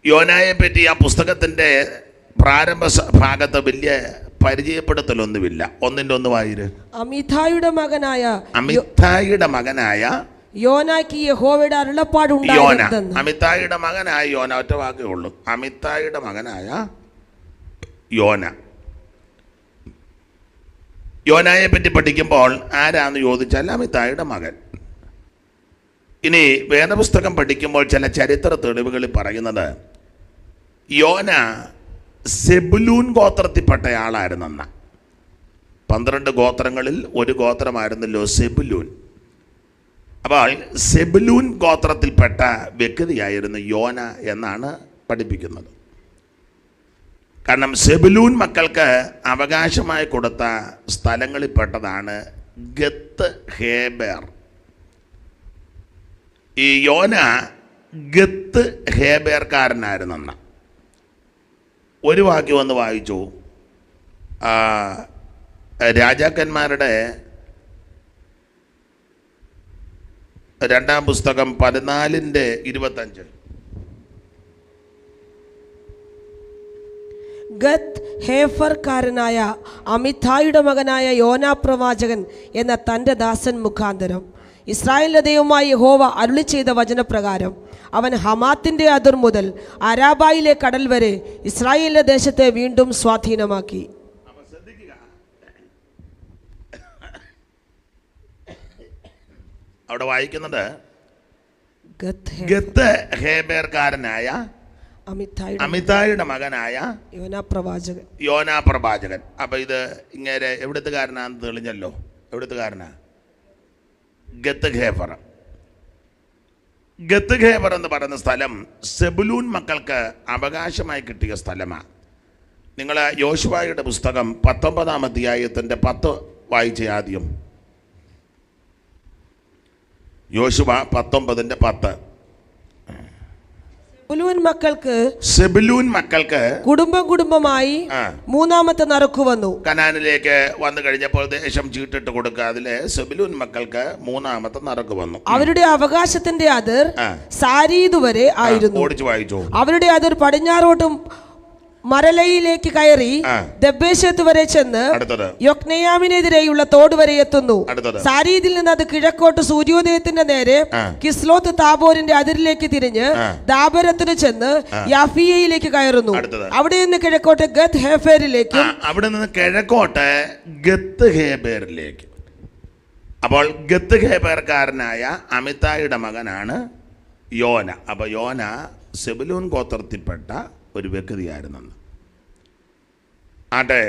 യോനായെ പറ്റി ആ പുസ്തകത്തിൻ്റെ പ്രാരംഭ ഭാഗത്ത് വലിയ പരിചയപ്പെടുത്തലൊന്നുമില്ല. ഒന്നിൻ്റെ ഒന്ന് വായിര്. അമിതായിയുടെ മകനായ യോനാക്ക് യഹോവയുടെ അരുളപ്പാടുണ്ടായിരുന്നെന്ന്. അമിതായിയുടെ മകനായ യോന, ഒറ്റ വാക്കേ ഉള്ളൂ. അമിതായിയുടെ മകനായ യോന. യോനായെ പറ്റി പഠിക്കുമ്പോൾ ആരാന്ന് ചോദിച്ചാൽ അമിതായിയുടെ മകൻ. ഇനി വേദപുസ്തകം പഠിക്കുമ്പോൾ ചില ചരിത്ര തെളിവുകളിൽ പറയുന്നത് യോന സെബുലൂൻ ഗോത്രത്തിൽപ്പെട്ട ആളായിരുന്നെന്ന. 12 ഗോത്രങ്ങളിൽ ഒരു ഗോത്രമായിരുന്നല്ലോ സെബുലൂൻ. അപ്പോൾ സെബുലൂൻ ഗോത്രത്തിൽപ്പെട്ട വ്യക്തിയായിരുന്നു യോന എന്നാണ് പഠിപ്പിക്കുന്നത്. കാരണം സെബുലൂൻ മക്കൾക്ക് അവകാശമായി കൊടുത്ത സ്ഥലങ്ങളിൽപ്പെട്ടതാണ് ഗത്ത് ഹേബേർ. ഈ യോന ഗത്ത് ഹേബേർക്കാരനായിരുന്നെന്ന. ഒരു വാക്യം ഒന്ന് വായിച്ചു. രാജാക്കന്മാരുടെ 2-ാം പുസ്തകം 14:25. ഗത്ത് ഹേഫർക്കാരനായ അമിതായിയുടെ മകനായ യോനാ പ്രവാചകൻ എന്ന തൻ്റെ ദാസൻ മുഖാന്തരം ഇസ്രായേലിന്റെ ദൈവമായ യഹോവ അരുളി ചെയ്ത വചനപ്രകാരം അവൻ ഹമാത്തിന്റെ അതിർ മുതൽ അരാബായിലെ കടൽ വരെ ഇസ്രായേലിന്റെ ദേശത്തെ വീണ്ടും സ്വാധീനമാക്കി. അവിടെ വായിക്കുന്നത് ഗത്ത് ഹേബേർക്കാരനായ അമിതായിയുടെ മകനായ യോനാ പ്രവാചകൻ. അപ്പൊ ഇത് ഇങ്ങനെ എവിടുത്തുകാരനാന്ന് തെളിഞ്ഞല്ലോ. എവിടുത്തുകാരനാ? ഗത്ത് ഖേഫർ. ഗത്ത് ഖേഫർ എന്ന് പറയുന്ന സ്ഥലം സെബുലൂൻ മക്കൾക്ക് അവകാശമായി കിട്ടിയ സ്ഥലമാണ്. നിങ്ങൾ യോശുവയുടെ പുസ്തകം 19-ാം അധ്യായത്തിൻ്റെ 10 വായിച്ച ആദ്യം. യോശുവ 19:10. സെബുലൂൻ മക്കൾക്ക് കുടുംബമായി 3-ാമത്തെ നറുക്കു വന്നു. കനാനിലേക്ക് വന്നു കഴിഞ്ഞപ്പോൾ ദേശം ചീട്ടിട്ട് കൊടുക്കുക. അതിലെ സെബുലൂൻ മക്കൾക്ക് 3-ാമത്തെ നറുക്കു വന്നു. അവരുടെ അവകാശത്തിന്റെ അതിർ സാരീദ് വരെ ആയിരുന്നു. ഓടിച്ചു വായിച്ചു. അവരുടെ അതിർ പടിഞ്ഞാറോട്ടും മരലയിലേക്ക് കയറി ദബ്ബേശത്ത് വരെ ചെന്ന് യൊക്നെയാമിനെതിരെയുള്ള തോട് വരെ എത്തുന്നു. സാരീദിൽ നിന്ന് അത് കിഴക്കോട്ട് സൂര്യോദയത്തിന്റെ നേരെ കിസ്ലോത്ത് താബോരിന്റെ അതിരിലേക്ക് തിരിഞ്ഞ് ദാബരത്തിന് ചെന്ന് യാഫിയയിലേക്ക് കയറുന്നു. അവിടെ നിന്ന് കിഴക്കോട്ട് ഗത്ത് ഹേഫേരിലേക്കും അവിടെ നിന്ന് കിഴക്കോട്ട് ഗത്ത് ഹേബേറിലേക്ക്. അപ്പോൾ ഗത്ത് ഹേബേർക്കാരനായ അമിതായിയുടെ മകനാണ് യോന. അപ്പോൾ യോന സെബുലൂൻ ഗോത്രത്തിൽപ്പെട്ട ഒരു വ്യക്തിയായിരുന്നു. ആട്ടെ,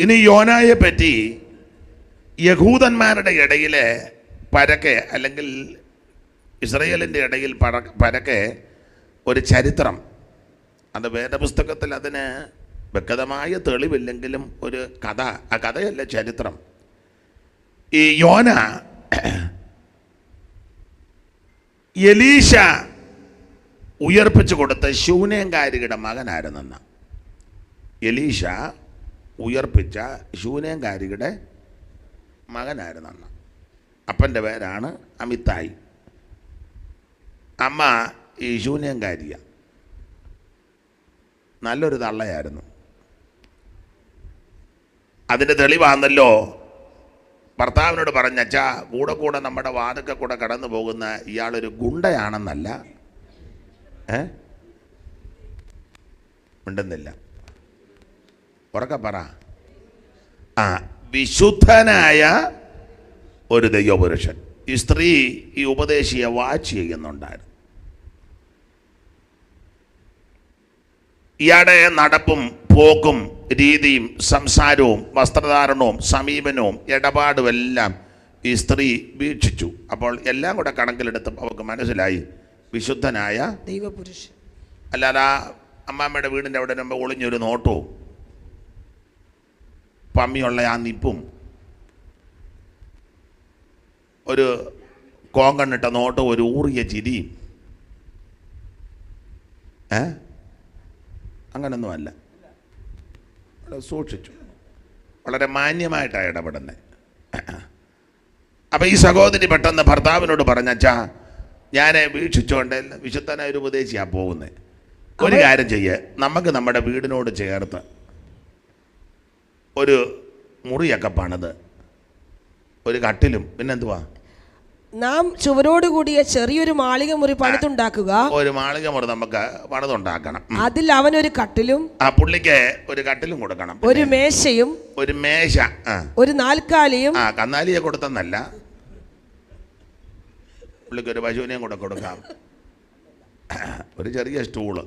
ഇനി യോനായെ പറ്റി യഹൂദന്മാരുടെ ഇടയിലെ പരക്കെ, അല്ലെങ്കിൽ ഇസ്രായേലിൻ്റെ ഇടയിൽ പരക്കെ ഒരു ചരിത്രം, അത് വേദപുസ്തകത്തിൽ അതിന് വ്യക്തമായ തെളിവില്ലെങ്കിലും ഒരു കഥ, ആ കഥയല്ല ചരിത്രം. ഈ യോന എലീശ ഉയർപ്പിച്ചു കൊടുത്ത ശൂനേംകാരിയുടെ മകനായിരുന്നെന്ന. എലീശ ഉയർപ്പിച്ച ശൂനേംകാരിയുടെ മകനായിരുന്നെന്ന. അപ്പൻ്റെ പേരാണ് അമിതായി. അമ്മ ഈ ശൂനേംകാരിയ. നല്ലൊരു തള്ളയായിരുന്നു. അതിൻ്റെ തെളിവാന്നല്ലോ ഭർത്താവിനോട് പറഞ്ഞച്ചാ കൂടെ നമ്മുടെ വാതൊക്കെ കൂടെ കടന്നു പോകുന്ന ഇയാളൊരു ഗുണ്ടയാണെന്നല്ല. ഉണ്ടെന്നില്ല, ഉറക്കെ പറ. വിശുദ്ധനായ ഒരു ദൈവപുരുഷൻ. ഈ സ്ത്രീ ഈ ഉപദേശിയെ വാച്ച് ചെയ്യുന്നുണ്ടായിരുന്നു. ഇയാളുടെ നടപ്പും പോക്കും രീതിയും സംസാരവും വസ്ത്രധാരണവും സമീപനവും ഇടപാടും എല്ലാം ഈ സ്ത്രീ വീക്ഷിച്ചു. അപ്പോൾ എല്ലാം കൂടെ കണക്കിലെടുത്ത് അവർക്ക് മനസ്സിലായി വിശുദ്ധനായ ദൈവപുരുഷൻ. അല്ലാതെ അമ്മാമ്മയുടെ വീടിൻ്റെ അവിടെ മുമ്പ് ഒളിഞ്ഞൊരു നോട്ടവും പമ്മിയുള്ള ആ നിപ്പും ഒരു കോങ്കണ്ണിട്ട നോട്ടവും ഒരു ഊറിയ ചിരിയും അങ്ങനൊന്നുമല്ല. സൂക്ഷിച്ചു, വളരെ മാന്യമായിട്ടാണ് ഇടപെടുന്നത്. അപ്പം ഈ സഹോദരി പെട്ടെന്ന് ഭർത്താവിനോട് പറഞ്ഞച്ചാ ഞാൻ വീക്ഷിച്ചുകൊണ്ട് വിശുദ്ധനായ ഒരു ഉപദേശിയാണ് പോകുന്നത്. ഒരു കാര്യം ചെയ്യേ, നമുക്ക് നമ്മുടെ വീടിനോട് ചേർത്ത് ഒരു മുറിയൊക്കെ പണിത് ഒരു കട്ടിലും പിന്നെന്തുവാ നാം ചുവരോട് കൂടിയ ചെറിയൊരു മാളിക മുറി പണിതുണ്ടാക്കുക. ഒരു മാളിക മുറി നമുക്ക് പണിതുണ്ടാക്കണം. അതിൽ അവനൊരു കട്ടിലും ആ പുള്ളിക്ക് ഒരു കട്ടിലും കൊടുക്കണം, ഒരു മേശയും, ഒരു മേശ, ഒരു നാൽക്കാലിയും. കന്നാലിയെ കൊടുത്തെന്നല്ല, പുള്ളിക്ക് ഒരു പശുവിനെയും കൂടെ കൊടുക്കാം, ഒരു ചെറിയ സ്റ്റൂള്,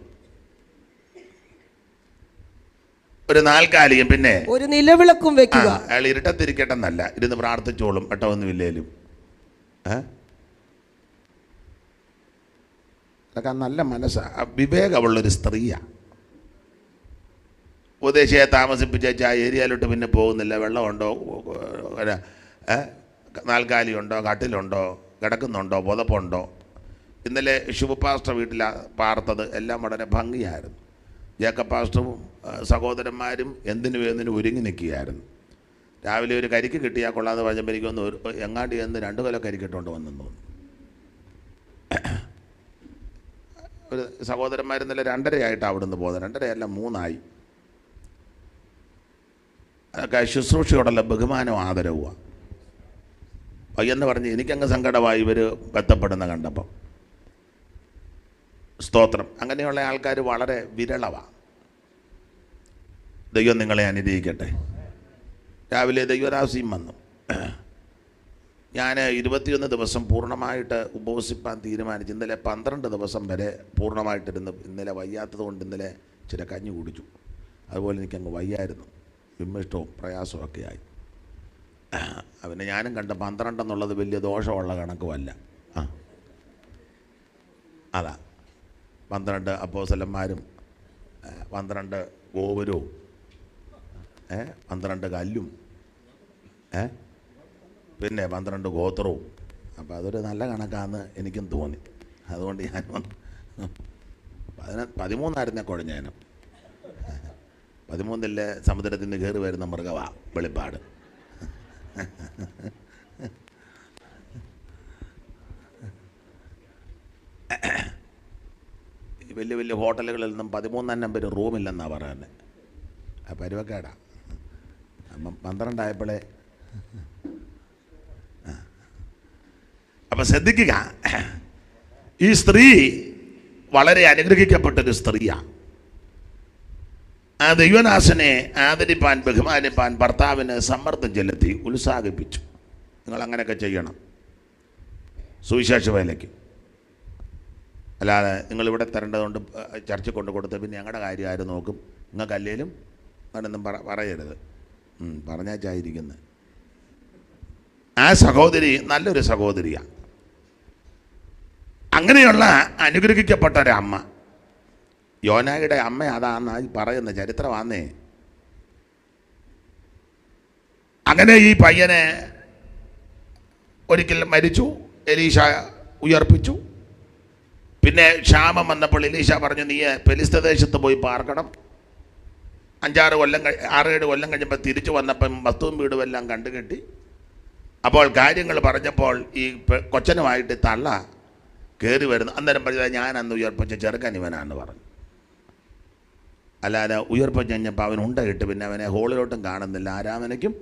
ഒരു നാൽക്കാലിയും, പിന്നെ ഒരു നിലവിളക്കും വെക്കുക. അയാൾ ഇരുട്ടത്തിരിക്കട്ടെന്നല്ല, ഇരുന്ന് പ്രാർത്ഥിച്ചോളും പെട്ടൊന്നുമില്ലേലും. അതൊക്കെ നല്ല മനസ്സാ, വിവേകമുള്ളൊരു സ്ത്രീയാണ്. ഉപദേശിയെ താമസിപ്പിച്ച ആ ഏരിയയിലോട്ട് പിന്നെ പോകുന്നില്ല. വെള്ളമുണ്ടോ, നാൽക്കാലിയുണ്ടോ, കട്ടിലുണ്ടോ, കിടക്കുന്നുണ്ടോ, പുതപ്പുണ്ടോ. ഇന്നലെ ശുഭപാസ്റ്റർ വീട്ടിലാണ് പാർത്തത്. എല്ലാം വളരെ ഭംഗിയായിരുന്നു. ജേക്കബ് പാസ്റ്ററും സഹോദരന്മാരും എന്തിനും ഒരുങ്ങി നിൽക്കുകയായിരുന്നു. രാവിലെ ഒരു കരിക്ക് കിട്ടിയാൽ കൊള്ളാന്ന് പറഞ്ഞപ്പോൾ എനിക്കൊന്ന് എങ്ങാണ്ട് എന്ന് 2 കിലോ കരിക്കിട്ടുകൊണ്ട് വന്നെന്ന് തോന്നുന്നു. ഒരു സഹോദരന്മാർ ഇന്നലെ 2:30 അവിടെ നിന്ന് പോകുന്നത്. 2:30 3 ആയി. അതൊക്കെ ശുശ്രൂഷയോടുള്ള ബഹുമാനവും ആദരവുമാണ്. എന്ന് പറഞ്ഞ് എനിക്കങ്ങ് സങ്കടമായി ഇവർ ബന്ധപ്പെടുന്ന കണ്ടപ്പം. സ്തോത്രം. അങ്ങനെയുള്ള ആൾക്കാർ വളരെ വിരളമാണ്. ദൈവം നിങ്ങളെ അനുഗ്രഹിക്കട്ടെ. രാവിലെ ദൈവരാശിയും വന്നു. ഞാൻ 21 ദിവസം പൂർണ്ണമായിട്ട് ഉപവസിപ്പാൻ തീരുമാനിച്ചു. ഇന്നലെ 12 ദിവസം വരെ പൂർണ്ണമായിട്ടിരുന്ന്. ഇന്നലെ വയ്യാത്തത് കൊണ്ട് ഇന്നലെ ഇച്ചിരി കഞ്ഞി കുടിച്ചു. അതുപോലെ എനിക്കങ്ങ് വയ്യായിരുന്നു, വിമ്മിഷ്ടവും പ്രയാസവും ഒക്കെ ആയി. അവനെ ഞാനും കണ്ട 12 എന്നുള്ളത് വലിയ ദോഷമുള്ള കണക്കുമല്ല. അതാ 12 അപ്പോസ്തലന്മാരും 12 ഗോപുരവും 12 കല്ലും പിന്നെ 12 ഗോത്രവും. അപ്പോൾ അതൊരു നല്ല കണക്കാണെന്ന് എനിക്കും തോന്നി. അതുകൊണ്ട് ഞാൻ 13 കുഴഞ്ഞേനം. 13 സമുദ്രത്തിൽ നിന്ന് കയറി വരുന്ന മൃഗവാ വെളിപ്പാട്. വലിയ വലിയ ഹോട്ടലുകളിൽ നിന്നും 13 നമ്പർ റൂമില്ലെന്നാണ് പറയുന്നത്. ആ പരുവക്കേടാ. അപ്പം 12 ആയപ്പോഴേ. അപ്പം ശ്രദ്ധിക്കുക, ഈ സ്ത്രീ വളരെ അനുഗ്രഹിക്കപ്പെട്ടൊരു സ്ത്രീയാണ്. ആ ദൈവദാസനെ ആദരിപ്പാൻ, ബഹുമാനിപ്പാൻ ഭർത്താവിന് സമ്മർദ്ദം ചെലുത്തി ഉത്സാഹിപ്പിച്ചു. നിങ്ങൾ അങ്ങനെയൊക്കെ ചെയ്യണം സുവിശേഷ വേലയ്ക്ക്. അല്ലാതെ നിങ്ങളിവിടെ തരേണ്ടതുകൊണ്ട് ചർച്ച കൊണ്ട് കൊടുത്ത് പിന്നെ ഞങ്ങളുടെ കാര്യം ആരും നോക്കും, നിങ്ങൾക്ക് അല്ലേലും അങ്ങനൊന്നും പറയരുത്. പറഞ്ഞാച്ചായിരിക്കുന്നത്. ആ സഹോദരി നല്ലൊരു സഹോദരിയാണ്. അങ്ങനെയുള്ള അനുഗ്രഹിക്കപ്പെട്ട ഒരമ്മ, യോനായുടെ അമ്മ അതാന്ന് പറയുന്ന ചരിത്രമാന്നേ. അങ്ങനെ ഈ പയ്യനെ ഒരിക്കൽ മരിച്ചു, എലീശ ഉയർപ്പിച്ചു. പിന്നെ ക്ഷാമം വന്നപ്പോൾ എലീശ പറഞ്ഞു, നീ ഫെലിസ്ത്യ ദേശത്ത് പോയി പാർക്കണം. 5-6 കൊല്ലം 6-7 കൊല്ലം കഴിഞ്ഞപ്പോൾ തിരിച്ചു വന്നപ്പം വസ്തുവും വീടും എല്ലാം കണ്ടുകെട്ടി. അപ്പോൾ കാര്യങ്ങൾ പറഞ്ഞപ്പോൾ ഈ കൊച്ചനുമായിട്ട് തള്ള കയറി വരുന്നു. അന്നേരം പറഞ്ഞത്, ഞാൻ അന്ന് ഉയർപ്പിച്ച ചെറുക്കൻ ഇവനാന്ന് പറഞ്ഞു. അല്ലാതെ ഉയർപ്പിച്ച് കഴിഞ്ഞപ്പോൾ അവൻ ഉണ്ടയിട്ട് പിന്നെ അവനെ ഹോളിലോട്ടും കാണുന്നില്ല, ആരാമനയ്ക്കും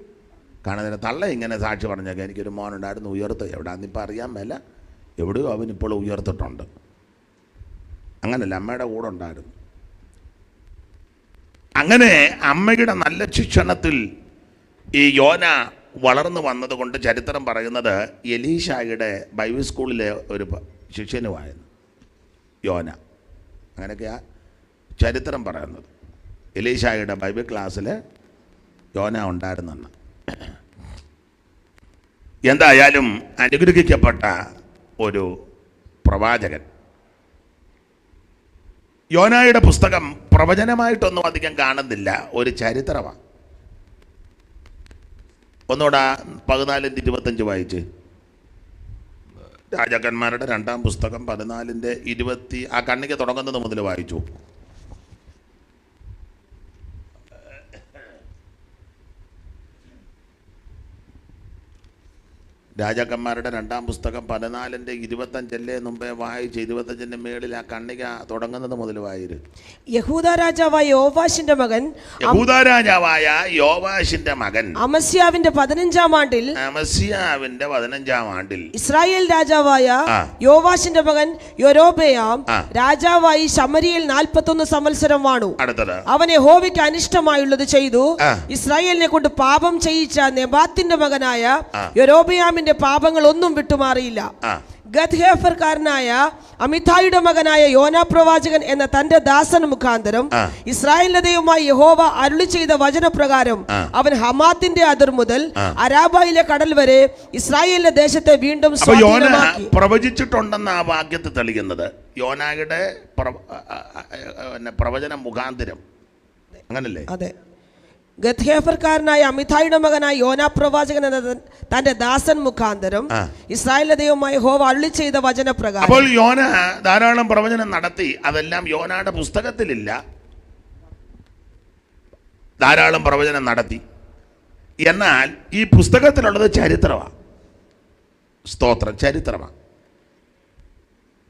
കാണുന്നില്ല. തള്ള ഇങ്ങനെ സാക്ഷി പറഞ്ഞേക്കാം, എനിക്കൊരു മോനുണ്ടായിരുന്നു, ഉയർത്ത് എവിടെയാണെന്നിപ്പോൾ അറിയാൻ മേല, എവിടെയോ അവനിപ്പോൾ ഉയർത്തിട്ടുണ്ട്. അങ്ങനല്ല, അമ്മയുടെ കൂടെ ഉണ്ടായിരുന്നു. അങ്ങനെ അമ്മയുടെ നല്ല ശിക്ഷണത്തിൽ ഈ യോന വളർന്നു വന്നതുകൊണ്ട് ചരിത്രം പറയുന്നത് എലീശായുടെ ബൈബിൾ സ്കൂളിലെ ഒരു ശിഷ്യനുമായിരുന്നു യോന. അങ്ങനെയൊക്കെയാ ചരിത്രം പറയുന്നത്. എലീശായുടെ ബൈബിൾ ക്ലാസ്സിൽ യോന ഉണ്ടായിരുന്നെന്ന്. എന്തായാലും അനുഗ്രഹിക്കപ്പെട്ട ഒരു പ്രവാചകൻ. യോനായുടെ പുസ്തകം പ്രവചനമായിട്ടൊന്നും അധികം കാണുന്നില്ല, ഒരു ചരിത്രമാണ്. ഒന്നുകൂടെ 14-25 വായിച്ച്. രാജാക്കന്മാരുടെ 2-ാം പുസ്തകം 14-20 ആ കണ്ണിക്ക് തുടങ്ങുന്നത് മുതൽ വായിച്ചു. രാജാക്കന്മാരുടെ 2-ാം പുസ്തകം 14:25 മുമ്പേ വായിച്ച് 25 മേളിൽ ആ കണ്ണിക തുടങ്ങുന്നത് മുതൽ വായിര്. യഹൂദ രാജാവായ യോവാശിന്റെ മകൻ അമസ്യാവിന്റെ 15-ാം ആണ്ടിൽ ഇസ്രായേൽ രാജാവായ യോവാശിന്റെ മകൻ യൊരോബെയാം രാജാവായി ശമരിയിൽ 41 സംവത്സരം വാണു. അവൻ യഹോവയ്ക്ക് അനിഷ്ടമായുള്ളത് ചെയ്തു. ഇസ്രായേലിനെ കൊണ്ട് പാപം ചെയ്യിച്ച നെബാത്തിന്റെ മകനായ യൊരോബെയാമിന്റെ പാപങ്ങൾ ഒന്നും വിട്ടുമാറിയില്ല. ഗദ്ഹേഫർക്കാരനായ അമിതായിയുടെ മകനായ യോനാ പ്രവാചകൻ എന്ന തന്റെ ദാസൻ മുഖാന്തരം ഇസ്രായേലിന്റെ ദൈവമായ യഹോവ അരുളി ചെയ്ത വചനപ്രകാരം അവൻ ഹമാത്തിന്റെ അതിർ മുതൽ അരാബയിലെ കടൽ വരെ ഇസ്രായേലിന്റെ ദേശത്തെ വീണ്ടും പ്രവചിച്ചിട്ടുണ്ടെന്ന് ആ വാക്യത്തെ തെളിയുന്നത് യോനായുടെ പ്രവചന മുഖാന്തരം, അങ്ങനല്ലേ? അതെ. ഗദ്ഹേഫർക്കാരനായ അമിതായിയുടെ മകനായ യോനാ പ്രവാചകൻ എന്ന തന്റെ ദാസൻ മുഖാന്തരം ഇസ്രായേലിന്റെ ദൈവമായ യഹോവ അരുളി ചെയ്ത വചനപ്രകാരം. അപ്പോൾ യോന ധാരാളം പ്രവചനം നടത്തി. അതെല്ലാം യോനയുടെ പുസ്തകത്തിലില്ല. ധാരാളം പ്രവചനം നടത്തി. എന്നാൽ ഈ പുസ്തകത്തിലുള്ളത് ചരിത്രമാണ്. സ്തോത്രം, ചരിത്രമാണ്.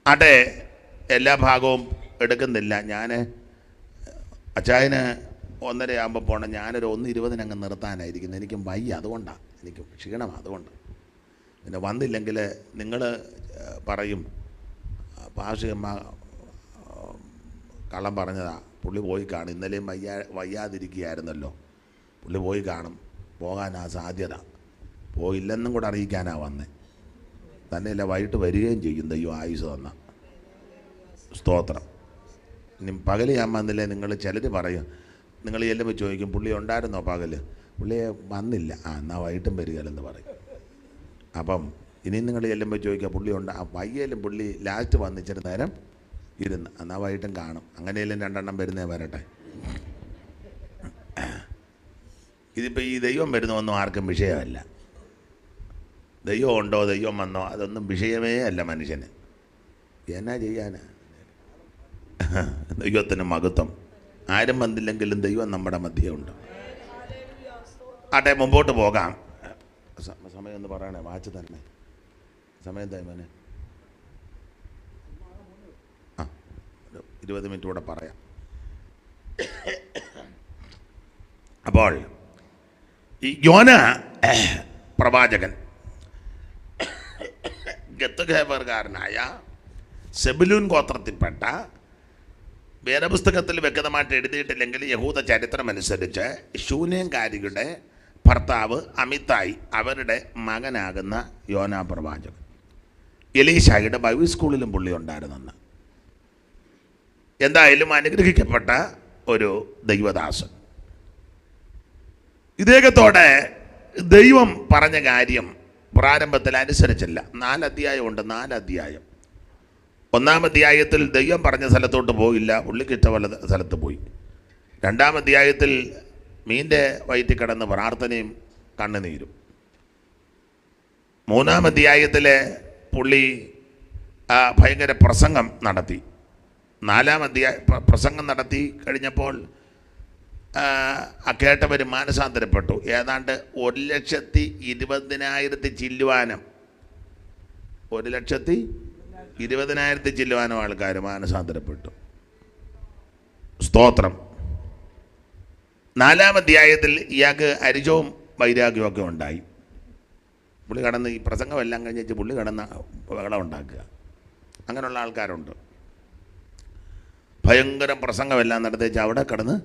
അതെ, എല്ലാ ഭാഗവും എടുക്കുന്നില്ല. ഞാൻ അച്ചായന് 1:30 ആകുമ്പോൾ പോകണം. ഞാനൊരു 1:20 അങ്ങ് നിർത്താനായിരിക്കുന്നത്. എനിക്ക് വയ്യ, അതുകൊണ്ടാണ്, എനിക്ക് ക്ഷീണം, അതുകൊണ്ട്. പിന്നെ വന്നില്ലെങ്കിൽ നിങ്ങൾ പറയും പാർഷികമ്മ കള്ളം പറഞ്ഞതാ, പുള്ളി പോയി കാണും, ഇന്നലെയും വയ്യാതിരിക്കുകയായിരുന്നല്ലോ, പുള്ളി പോയി കാണും, പോകാനാ സാധ്യത, പോയില്ലെന്നും കൂടെ അറിയിക്കാനാ വന്നേ. തന്നെയല്ല വൈകിട്ട് വരികയും ചെയ്യും ദൈവം ആയുസ് തന്ന. സ്തോത്രം. ഇനി പകൽ ഞാൻ വന്നില്ലേ, നിങ്ങൾ ചിലർ പറയും, നിങ്ങൾ ചെല്ലുമ്പോൾ ചോദിക്കും പുള്ളി ഉണ്ടായിരുന്നോ പകൽ? പുള്ളിയെ വന്നില്ല. എന്നാൽ വൈകിട്ടും വരികയെന്ന് പറയും. അപ്പം ഇനിയും നിങ്ങൾ ചെല്ലുമ്പോൾ ചോദിക്കുക പുള്ളി വയ്യാലും പുള്ളി ലാസ്റ്റ് വന്നിച്ചിട്ട് നേരം ഇരുന്ന്, എന്നാൽ വൈകിട്ടും കാണും. അങ്ങനെയെല്ലാം 2 വരുന്നേ വരട്ടെ. ഇതിപ്പോൾ ഈ ദൈവം വരുന്നൊന്നും ആർക്കും വിഷയമല്ല. ദൈവം ഉണ്ടോ ദൈവം വന്നോ അതൊന്നും വിഷയമേ അല്ല മനുഷ്യന്. എന്നാ ചെയ്യാനാ? ദൈവത്തിന് മഹത്വം. ആരും വന്നില്ലെങ്കിലും ദൈവം നമ്മുടെ മധ്യമുണ്ട്. ആട്ടെ, മുമ്പോട്ട് പോകാം. സമയം ഒന്ന് പറയണേ, വാച്ച് തന്നെ സമയം തൈമനെ. 20 മിനിറ്റ് കൂടെ പറയാം. അപ്പോൾ ഈ യോന പ്രവാചകൻ ഗത്ഹേഫർകാരനായ സെബുലൂൻ ഗോത്രത്തിൽപ്പെട്ട, വേദപുസ്തകത്തിൽ വ്യക്തമായിട്ട് എഴുതിയിട്ടില്ലെങ്കിൽ യഹൂദ ചരിത്രമനുസരിച്ച് ശൂനേംകാരിയുടെ ഭർത്താവ് അമിതായി അവരുടെ മകനാകുന്ന യോനാ പ്രവാചകൻ. എലീശായുടെ ബൈബിൾ സ്കൂളിലും പുള്ളി ഉണ്ടായിരുന്നെന്ന്. എന്തായാലും അനുഗ്രഹിക്കപ്പെട്ട ഒരു ദൈവദാസൻ. ഇദ്ദേഹത്തോടെ ദൈവം പറഞ്ഞ കാര്യം പ്രാരംഭത്തിൽ അനുസരിച്ചില്ല. 4 അധ്യായമുണ്ട്. 4 അധ്യായം. 1-ാം അധ്യായത്തിൽ ദൈവം പറഞ്ഞ സ്ഥലത്തോട്ട് പോയില്ല, പുള്ളിക്ക് ഇഷ്ടമുള്ള സ്ഥലത്ത് പോയി. 2-ാം അധ്യായത്തിൽ മീൻ്റെ വയറ്റിൽ കിടന്ന് പ്രാർത്ഥനയും കണ്ണുനീരും. 3-ാം അധ്യായത്തിലെ പുള്ളി ഭയങ്കര പ്രസംഗം നടത്തി. 4-ാം പ്രസംഗം നടത്തി കഴിഞ്ഞപ്പോൾ കേട്ടവർ മാനസാന്തരപ്പെട്ടു. ഏതാണ്ട് 1,20,000 ചില്ലുവാനം 1,20,000 ചില്ലുവാനം ആൾക്കാർ മാനസാന്തരപ്പെട്ടു. സ്തോത്രം. 4-ാം അധ്യായത്തിൽ ഇയാൾക്ക് അരിജവും വൈരാഗ്യവും ഒക്കെ ഉണ്ടായി. പുള്ളി കടന്ന് ഈ പ്രസംഗമെല്ലാം കഴിഞ്ഞിട്ട് പുള്ളി കടന്ന് ബഹളം ഉണ്ടാക്കുക. അങ്ങനെയുള്ള ആൾക്കാരുണ്ട്. ഭയങ്കര പ്രസംഗമെല്ലാം നടത്തിച്ച് അവിടെ കടന്ന്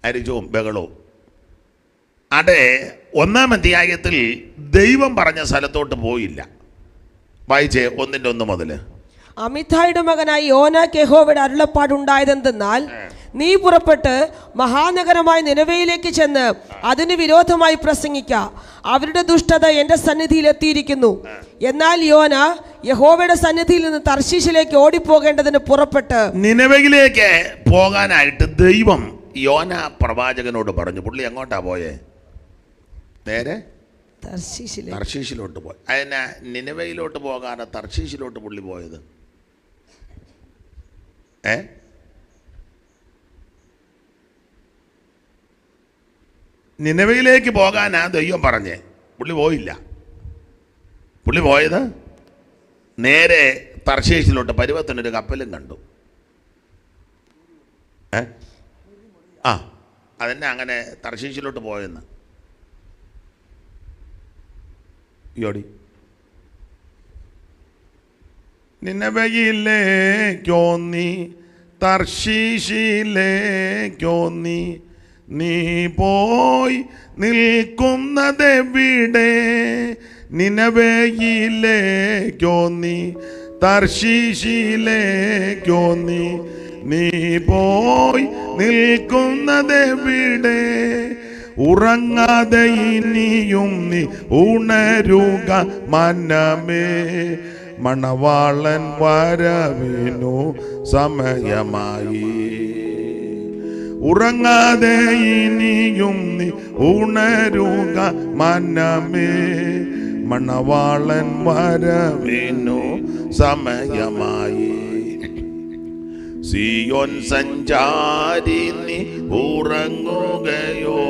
അരിജവും ബഹളവും. അതെ, 1-ാം അധ്യായത്തിൽ ദൈവം പറഞ്ഞ സ്ഥലത്തോട്ട് പോയില്ല. വായിച്ചേ 1:1 മുതൽ. അമിതായിയുടെ മകനായി യോനാക്ക് യഹോവയുടെ അരുളപ്പാടുണ്ടായതെന്തെന്നാൽ, നീ പുറപ്പെട്ട് മഹാനഗരമായ നിനവയിലേക്ക് ചെന്ന് അതിന് വിരോധമായി പ്രസംഗിക്ക. അവരുടെ ദുഷ്ടത എൻ്റെ സന്നിധിയിൽ എത്തിയിരിക്കുന്നു. എന്നാൽ യോന യഹോവയുടെ സന്നിധിയിൽ നിന്ന് തർശീശിലേക്ക് ഓടിപ്പോകേണ്ടതിന് പുറപ്പെട്ട് നിനവയിലേക്ക് പോകാനായിട്ട് ദൈവം യോന പ്രവാചകനോട് പറഞ്ഞു. പുള്ളി എങ്ങോട്ടാ പോയേ? നേരെ തർശീശിലോട്ട് പോയി. അതിനാ നിനവയിലോട്ട് പോകാതെ തർശീശിലോട്ട് പുള്ളി പോയത്? നിനവയിലേക്ക് പോകാനാ ദൈവം പറഞ്ഞേ, പുള്ളി പോയില്ല. പുള്ളി പോയത് നേരെ തർശീശിലോട്ട്, പരുവത്തിനൊരു കപ്പലും കണ്ടു. അതെന്നെ അങ്ങനെ തർശീശിലോട്ട് പോയെന്ന് യോടി. നിനവയിലേക്കോന്നി തർശീശിലേക്കോന്നി നീ പോയി നിൽക്കുന്നതെവിടെ? നിനവയിലേക്കോന്നി തർശീശിലേക്കോന്നി നീ പോയി നിൽക്കുന്നതെവിടെ? ഉറങ്ങാതെ ഇനിയും നീ ഉണരുക മനമേ, മണവാളൻ വരവിനു സമയമായി. ഉറങ്ങാതെ ഇനിയും നീ ഉണരുക മനമേ, മണവാളൻ വരവിനു സമയമായി. സിയോൻ സഞ്ചാരി നീ ഉറങ്ങുകയോ?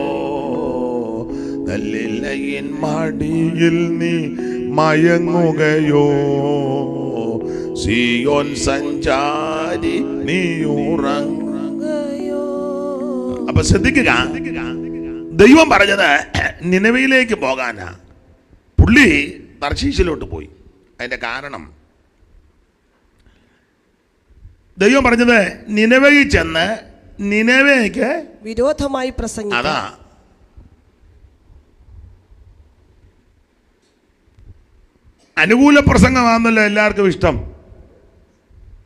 നല്ലിലയിൻ മടിയിൽ നീ മയങ്ങുകയോ? സിയോൻ സഞ്ചാരി നീ ഉറങ്ങുകയോ? അപ്പൊ ശ്രദ്ധിക്കുക, ദൈവം പറഞ്ഞത് നിനവയിലേക്ക് പോകാനാ. പുള്ളി തർശീശിലോട്ട് പോയി. അതിന്റെ കാരണം ദൈവം പറഞ്ഞത് നിനവയിൽ ചെന്ന് നിനവേക്ക് വിരോധമായി പ്രസംഗിക്കുക. അതാ അനുകൂല പ്രസംഗമാണല്ലോ എല്ലാവർക്കും ഇഷ്ടം,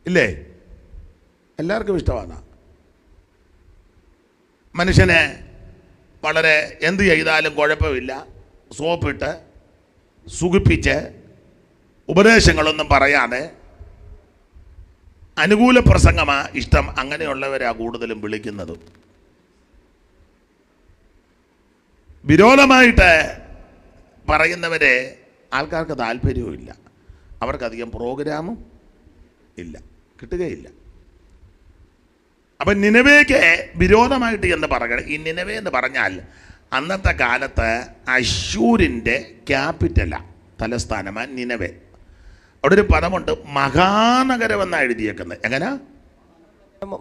ഇല്ലേ? എല്ലാവർക്കും ഇഷ്ടമാണ്. മനുഷ്യനെ വളരെ എന്ത് ചെയ്താലും കുഴപ്പമില്ല, സോപ്പിട്ട് സുഖിപ്പിച്ച് ഉപദേശങ്ങളൊന്നും പറയാതെ അനുകൂല പ്രസംഗമാ ഇഷ്ടം. അങ്ങനെയുള്ളവരാ കൂടുതലും വിളിക്കുന്നത്. വിരോധമായിട്ട് പറയുന്നവരെ ആൾക്കാർക്ക് താല്പര്യവും ഇല്ല, അവർക്കധികം പ്രോഗ്രാമും ഇല്ല, കിട്ടുകയില്ല. അപ്പം നിനവേക്ക് വിരോധമായിട്ട് എന്ന് പറയണം. ഈ നിനവേ എന്ന് പറഞ്ഞാൽ അന്നത്തെ കാലത്ത് അശ്ശൂരിൻ്റെ ക്യാപിറ്റലാണ്, തലസ്ഥാനമാണ് നിനവേ. അവിടെ ഒരു പദമുണ്ട്, മഹാനഗരം എന്നാണ് എഴുതിയേക്കുന്നത്. എങ്ങനെ?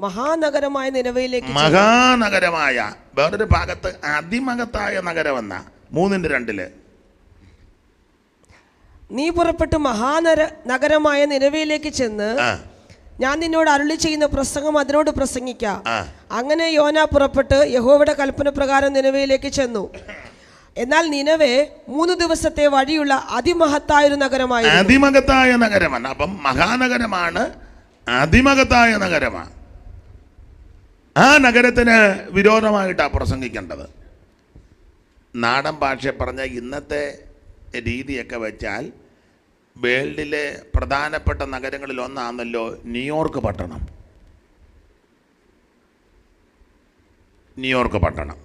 മഹാനഗരമായ നിനവയിലേക്ക്. മഹാനഗരമായ. വേറൊരു ഭാഗത്ത് അതിമഹത്തായ നഗരമെന്ന 3:2. നീ പുറപ്പെട്ട് നഗരമായ നിനവയിലേക്ക് ചെന്ന് ഞാൻ നിന്നോട് അരുളി ചെയ്യുന്ന പ്രസംഗം അതിനോട് പ്രസംഗിക്കാം. അങ്ങനെ യോന പുറപ്പെട്ട് യഹോവയുടെ കൽപ്പന പ്രകാരം നിനവയിലേക്ക് ചെന്നു. എന്നാൽ നിനവേ 3 ദിവസത്തെ വഴിയുള്ള അതിമഹത്തായ ഒരു നഗരമായിരുന്നു. അതിമഹത്തായ നഗരമാണ്. അപ്പം മഹാനഗരമാണ്, അതിമഹത്തായ നഗരമാണ്. ആ നഗരത്തിന് വിരോധമായിട്ടാണ് പ്രസംഗിക്കേണ്ടത്. നാടൻ ഭാഷ പറഞ്ഞ ഇന്നത്തെ രീതിയൊക്കെ വെച്ചാൽ വേൾഡിലെ പ്രധാനപ്പെട്ട നഗരങ്ങളിൽ ഒന്നാണല്ലോ ന്യൂയോർക്ക് പട്ടണം. ന്യൂയോർക്ക് പട്ടണം.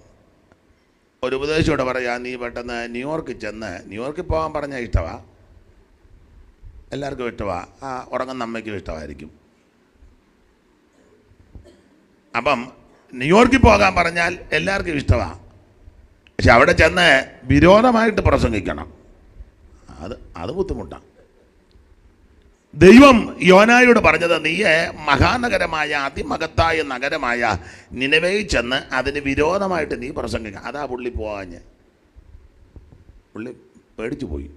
ഒരു ഉപദേശത്തോടെ പറയാ, നീ പെട്ടെന്ന് ന്യൂയോർക്കിൽ ചെന്ന്, ന്യൂയോർക്കിൽ പോകാൻ പറഞ്ഞാൽ ഇഷ്ടമാണ്, എല്ലാവർക്കും ഇഷ്ടമാണ്, ആ ഉറങ്ങുന്ന അമ്മയ്ക്കും ഇഷ്ടമായിരിക്കും. അപ്പം ന്യൂയോർക്കിൽ പോകാൻ പറഞ്ഞാൽ എല്ലാവർക്കും ഇഷ്ടമാണ്, പക്ഷെ അവിടെ ചെന്ന് വിരോധമായിട്ട് പ്രസംഗിക്കണം, അത് ബുദ്ധിമുട്ടാണ്. ദൈവം യോനായോട് പറഞ്ഞത്, നീ മഹാനഗരമായ അതിമഹത്തായ നഗരമായ നിനവേയിൽ ചെന്ന് അതിന് വിരോധമായിട്ട് നീ പ്രസംഗിക്കുക. അതാ പുള്ളി പോകാഞ്ഞ്. പുള്ളി പേടിച്ചു പോയി.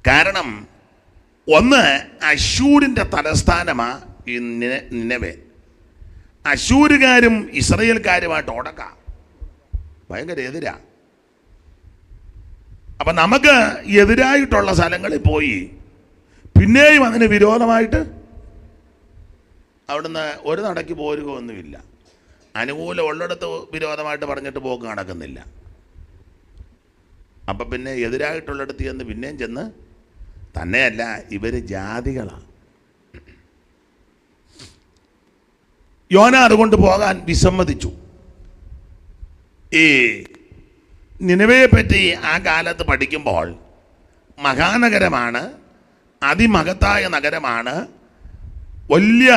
കാരണം ഒന്ന്, അശ്ശൂരിൻ്റെ തലസ്ഥാനമാണ് ഈ നിനവേ. അശ്ശൂരുകാരും ഇസ്രായേൽക്കാരുമായിട്ട് ഉടക്കാം, ഭയങ്കര എതിരാ. അപ്പം നമുക്ക് എതിരായിട്ടുള്ള സ്ഥലങ്ങളിൽ പോയി പിന്നെയും അതിന് വിരോധമായിട്ട് അവിടുന്ന് ഒരു നടക്ക് പോരുകയൊന്നുമില്ല. അനുകൂലം ഉള്ളിടത്ത് വിരോധമായിട്ട് പറഞ്ഞിട്ട് പോക്ക് നടക്കുന്നില്ല. അപ്പം പിന്നെ എതിരായിട്ടുള്ളിടത്ത് ചെന്ന് പിന്നെയും ചെന്ന്, തന്നെയല്ല ഇവർ ജാതികളാണ്. യോന അതുകൊണ്ട് പോകാൻ വിസമ്മതിച്ചു. ഈ നിനവയെ പറ്റി ആ കാലത്ത് പഠിക്കുമ്പോൾ മഹാനഗരമാണ്, അതിമഹത്തായ നഗരമാണ്, വലിയ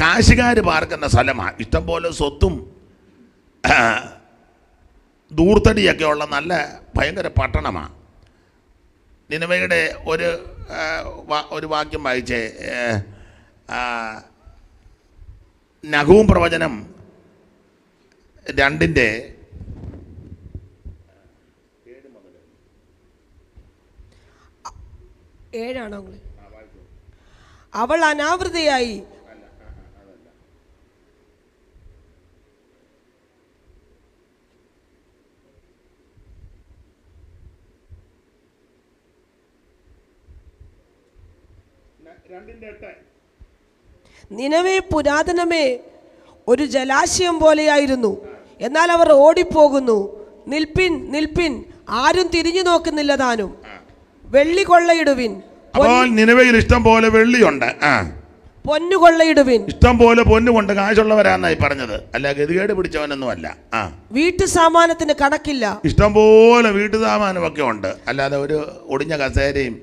കാശുകാർ പാർക്കുന്ന സ്ഥലമാണ്, ഇഷ്ടംപോലെ സ്വത്തും ധൂർത്തടിയൊക്കെ ഉള്ള നല്ല ഭയങ്കര പട്ടണമാണ്. നിനവയുടെ ഒരു വാക്യം വായിച്ചേ. നഹൂം പ്രവചനം 2:7 അവൾ അനാവൃതയായി നിനവേ പുരാതനമേ ഒരു ജലാശയം പോലെയായിരുന്നു, എന്നാൽ അവർ ഓടിപ്പോകുന്നു. നിൽപ്പിൻ നിൽപ്പിൻ, ആരും തിരിഞ്ഞു നോക്കുന്നില്ല താനും. വെള്ളി കൊള്ളയിടുവിൻ. അപ്പോൾ നിനവയിൽ ഇഷ്ടം പോലെ വെള്ളിയുണ്ട്, പൊന്നു കൊള്ളയിടുവിൻ. ഇഷ്ടം പോലെ പൊന്നുകൊണ്ട് കാശുള്ളവരാന്നായി പറഞ്ഞത്, അല്ല ഗതികേട് പിടിച്ചവനൊന്നും അല്ല. വീട്ടു സാമാനത്തിന് കണക്കില്ല. ഇഷ്ടം പോലെ വീട്ടു സാമാനമൊക്കെ ഉണ്ട്, അല്ലാതെ ഒരു ഒടിഞ്ഞ കസേരയും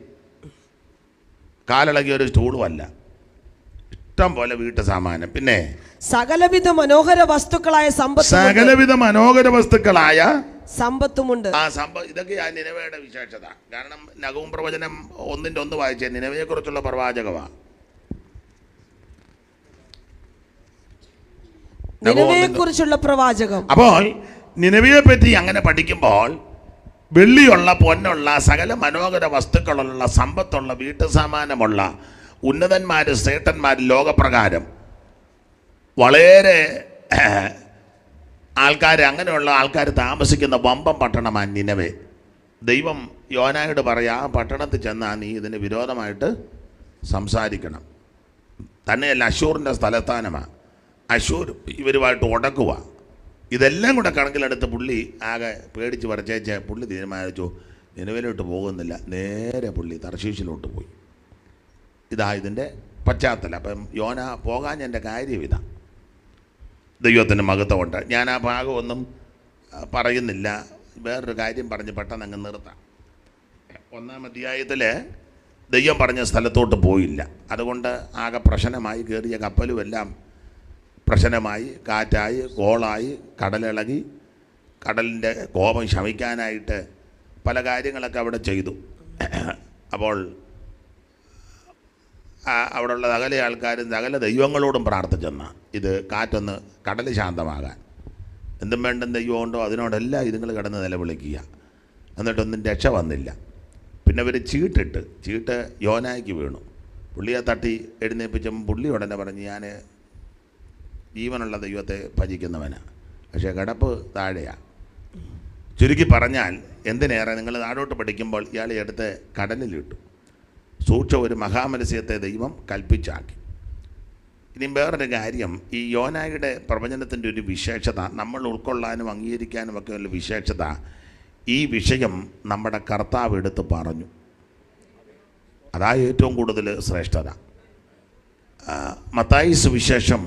കാലിളകിയ ഒരു സ്റ്റൂളും അല്ല. ഇഷ്ടം പോലെ വീട്ടു സാമാനം. പിന്നെ സകലവിധ മനോഹര വസ്തുക്കളായ സമ്പത്തുമുണ്ട്. ഇതൊക്കെയാ നിനവയുടെ വിശേഷത. കാരണം നഹൂം പ്രവചനം 1:1 വായിച്ചേ, നിനവയെ കുറിച്ചുള്ള പ്രവാചകവാ. നിനവയെക്കുറിച്ചുള്ള പ്രവാചകം. അപ്പോൾ നിനവയെ പറ്റി അങ്ങനെ പഠിക്കുമ്പോൾ വെള്ളിയുള്ള, പൊന്നുള്ള, സകല മനോഹര വസ്തുക്കളുള്ള, സമ്പത്തുള്ള, വീട്ടു സാമാനമുള്ള ഉന്നതന്മാർ, ശ്രേഷ്ഠന്മാർ, ലോകപ്രകാരം വളരെ അങ്ങനെയുള്ള ആൾക്കാർ താമസിക്കുന്ന വമ്പം പട്ടണമാണ് നിനവേ. ദൈവം യോനായോട് പറയാ, ആ പട്ടണത്തിൽ ചെന്നാൽ നീ ഇതിന് വിരോധമായിട്ട് സംസാരിക്കണം. തന്നെയല്ല, അശൂറിൻ്റെ തലസ്ഥാനമാണ്. അശൂർ ഇവരുമായിട്ട് ഉടക്കുക. ഇതെല്ലാം കൂടെ കണക്കിലെടുത്ത് പുള്ളി ആകെ പേടിച്ച് പറിച്ചേച്ച് പുള്ളി തീരുമാനിച്ചു നിനവിലോട്ട് പോകുന്നില്ല, നേരെ പുള്ളി തർശീശിലോട്ട് പോയി. ഇതാ ഇതിൻ്റെ പശ്ചാത്തലം. അപ്പം യോന പോകാൻ എൻ്റെ കാര്യം ഇതാ. ദൈവത്തിൻ്റെ മഹത്വമുണ്ട്. ഞാൻ ആ ഭാഗമൊന്നും പറയുന്നില്ല, വേറൊരു കാര്യം പറഞ്ഞ് പെട്ടെന്ന് അങ്ങ് നിർത്താം. 1-ാം അധ്യായത്തിൽ ദൈവം പറഞ്ഞ സ്ഥലത്തോട്ട് പോയില്ല. അതുകൊണ്ട് ആകെ പ്രശ്നമായി, കയറിയ കപ്പലുമെല്ലാം പ്രശ്നമായി, കാറ്റായി, കോളായി, കടലിളകി. കടലിൻ്റെ കോപം ശമിക്കാനായിട്ട് പല കാര്യങ്ങളൊക്കെ അവിടെ ചെയ്തു. അപ്പോൾ അവിടെയുള്ള സകല ആൾക്കാരും സകല ദൈവങ്ങളോടും പ്രാർത്ഥിച്ചെന്ന ഇത് കാറ്റൊന്ന് കടൽ ശാന്തമാകാൻ. എന്തും വേണ്ടും ദൈവമുണ്ടോ അതിനോടെല്ലാം ഇതുങ്ങൾ കിടന്ന് നിലവിളിക്കുക. എന്നിട്ടൊന്നും രക്ഷ വന്നില്ല. പിന്നെ അവർ ചീട്ട് യോനായ്ക്ക് വീണു. പുള്ളിയെ തട്ടി എഴുന്നേൽപ്പിച്ചപ്പോൾ പുള്ളി ഉടനെ പറഞ്ഞ് ഞാൻ ജീവനുള്ള ദൈവത്തെ ഭജിക്കുന്നവനാണ്, പക്ഷേ കിടപ്പ് താഴെയാണ്. ചുരുക്കി പറഞ്ഞാൽ എന്തിനേറെ നിങ്ങൾ താഴോട്ട് പഠിക്കുമ്പോൾ ഇയാളെ എടുത്ത് കടലിലിട്ടു. സൂക്ഷിച്ച ഒരു മഹാമത്സ്യത്തെ ദൈവം കൽപ്പിച്ചാക്കി. ഇനിയും വേറൊരു കാര്യം, ഈ യോനായുടെ പ്രവചനത്തിൻ്റെ ഒരു വിശേഷത, നമ്മൾ ഉൾക്കൊള്ളാനും അംഗീകരിക്കാനും ഒക്കെ ഉള്ള വിശേഷത, ഈ വിഷയം നമ്മുടെ കർത്താവ് എടുത്ത് പറഞ്ഞു. അതാ ഏറ്റവും കൂടുതൽ ശ്രേഷ്ഠത. മത്തായി സുവിശേഷം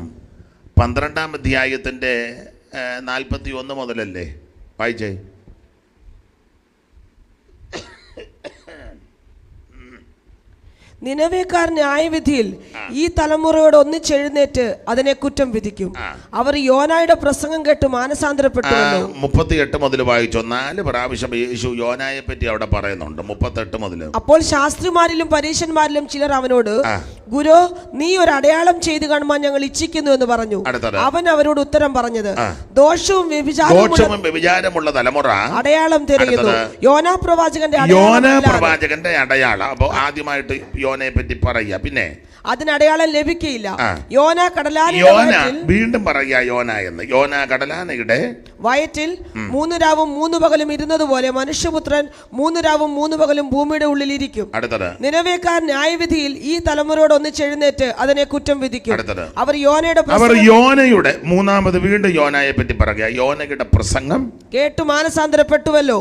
12-ാം അധ്യായത്തിൻ്റെ 41 മുതലല്ലേ വായിച്ചേ. നിനവേക്കാർ ന്യായവിധിയിൽ ഈ തലമുറയോട് ഒന്നിച്ചെഴുന്നേറ്റ് അതിനെ കുറ്റം വിധിക്കും. അവർ യോനായുടെ പ്രസംഗം കേട്ട് മാനസാന്തരപ്പെട്ടു. 38 മുതൽ വായിച്ചോ. 4 പ്രാവശ്യം യേശു യോനായെ പറ്റി അവിടെ പറയുന്നുണ്ട്. 38 മുതൽ. അപ്പോൾ ശാസ്ത്രിമാരിലും പരീശന്മാരിലും ചിലർ അവനോട്, ഗുരു, നീ ഒരു അടയാളം ചെയ്തു കാണുവാൻ ഞങ്ങൾ ഇച്ഛിക്കുന്നു എന്ന് പറഞ്ഞു. അവൻ അവരോട് ഉത്തരം പറഞ്ഞത്, ദോഷവും വ്യഭിചാരമുള്ള തലമുറ അടയാളം തിരയുന്നു. യോനാ പ്രവാചകന്റെ അടയാളം. അപ്പോൾ ആദ്യമായിട്ട് യോനയെ പറ്റി പറയുക. പിന്നെ അതിനടയാളം ലഭിക്കയില്ല. യോന വീണ്ടും പറയുക യോന എന്ന്. യോന കടലാനയുടെ വയറ്റിൽ 3 രാവും 3 പകലും ഇരുന്നതുപോലെ മനുഷ്യപുത്രൻ 3 രാവും 3 പകലും ഭൂമിയുടെ ഉള്ളിൽ ഇരിക്കും. അടുത്തത്, നിനവേക്കാർ ന്യായവിധിയിൽ ഈ തലമുറയോട് ഒന്നിച്ചെഴുന്നേറ്റ് അതിനെ കുറ്റം വിധിക്കും. അവർ യോനയുടെ മൂന്നാമത് വീണ്ടും യോനായെ പറ്റി പറയുക. യോനയുടെ പ്രസംഗം കേട്ടു മാനസാന്തരപ്പെട്ടുവല്ലോ.